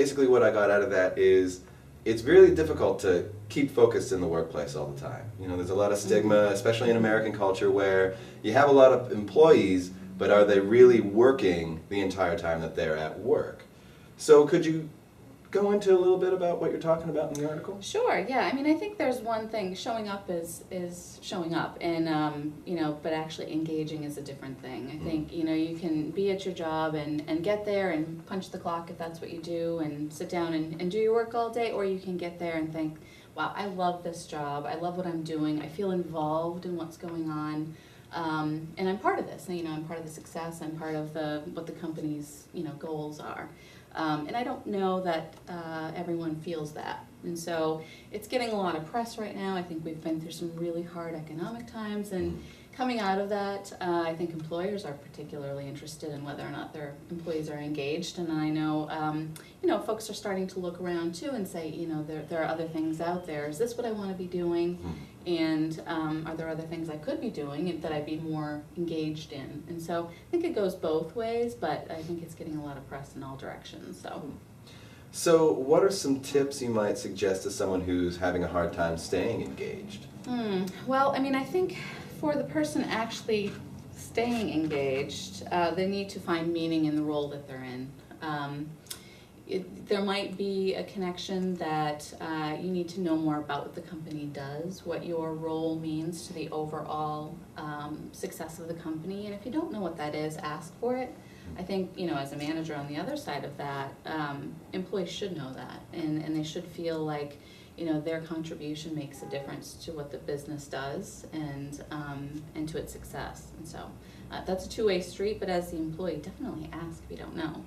basically what I got out of that is it's really difficult to keep focused in the workplace all the time. You know, there's a lot of stigma, especially in American culture, where you have a lot of employees, but are they really working the entire time that they're at work? So could you go into a little bit about what you're talking about in the article? Sure, yeah. I mean, I think there's one thing, showing up is showing up, and, you know, but actually engaging is a different thing. I think, you know, you can be at your job and get there and punch the clock if that's what you do and sit down and do your work all day, or you can get there and think, wow, I love this job, I love what I'm doing, I feel involved in what's going on, and I'm part of this, you know, I'm part of the success, I'm part of what the company's, you know, goals are. And I don't know that everyone feels that. And so it's getting a lot of press right now. I think we've been through some really hard economic times, and coming out of that, I think employers are particularly interested in whether or not their employees are engaged. And I know, you know, folks are starting to look around too and say, you know, there are other things out there. Is this what I want to be doing? And are there other things I could be doing that I'd be more engaged in? And so I think it goes both ways, but I think it's getting a lot of press in all directions. So what are some tips you might suggest to someone who's having a hard time staying engaged? Well, I mean, I think for the person actually staying engaged, they need to find meaning in the role that they're in. There might be a connection that you need to know more about what the company does, what your role means to the overall success of the company, and if you don't know what that is, ask for it. I think, you know, as a manager on the other side of that, employees should know that, and they should feel like, you know, their contribution makes a difference to what the business does and to its success. And so that's a two-way street, but as the employee, definitely ask if you don't know.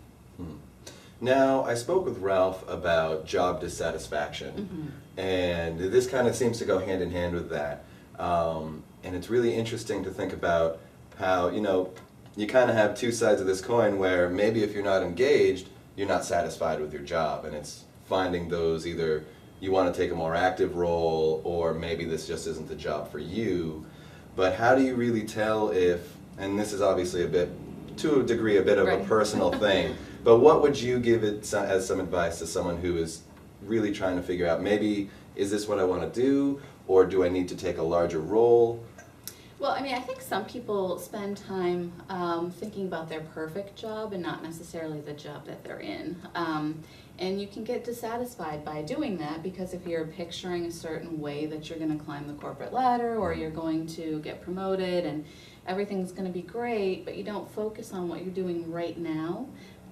Now, I spoke with Ralph about job dissatisfaction, and this kind of seems to go hand in hand with that. And it's really interesting to think about how, you know, you kind of have two sides of this coin where maybe if you're not engaged, you're not satisfied with your job, and it's finding those, either you want to take a more active role or maybe this just isn't the job for you. But how do you really tell if, and this is obviously a bit, to a degree, a bit of a personal thing, but what would you give it as some advice to someone who is really trying to figure out, maybe, is this what I want to do, or do I need to take a larger role? Well, I mean, I think some people spend time thinking about their perfect job and not necessarily the job that they're in. And you can get dissatisfied by doing that, because if you're picturing a certain way that you're going to climb the corporate ladder, or you're going to get promoted and everything's going to be great, but you don't focus on what you're doing right now,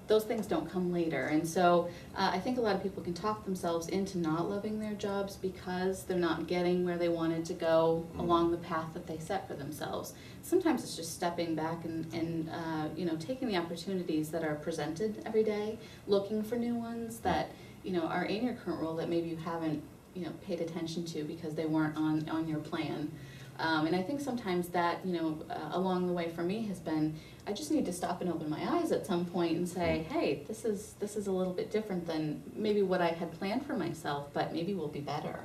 those things don't come later. And so I think a lot of people can talk themselves into not loving their jobs because they're not getting where they wanted to go along the path that they set for themselves. Sometimes it's just stepping back and you know, taking the opportunities that are presented every day, looking for new ones that, you know, are in your current role that maybe you haven't, you know, paid attention to because they weren't on your plan. And I think sometimes that, you know, along the way for me has been, I just need to stop and open my eyes at some point and say, hey, this is a little bit different than maybe what I had planned for myself, but maybe will be better.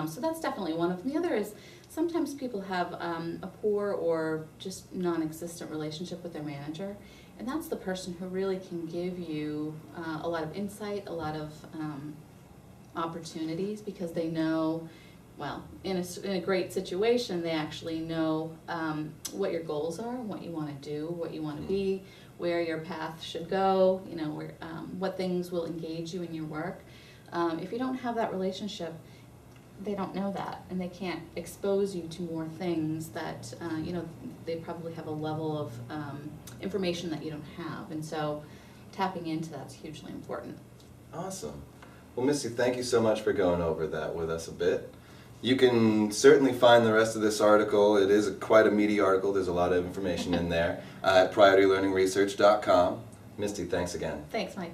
So that's definitely one of them. The other is sometimes people have a poor or just non-existent relationship with their manager, and that's the person who really can give you a lot of insight, a lot of opportunities, because they know, well, in a great situation, they actually know what your goals are, what you want to do, what you want to be, where your path should go, you know, where, what things will engage you in your work. If you don't have that relationship, they don't know that, and they can't expose you to more things that, you know, they probably have a level of information that you don't have, and so tapping into that's hugely important. Awesome. Well, Misty, thank you so much for going over that with us a bit. You can certainly find the rest of this article. It is quite a meaty article. There's a lot of information in there at PriorityLearningResearch.com. Misty, thanks again. Thanks, Mike.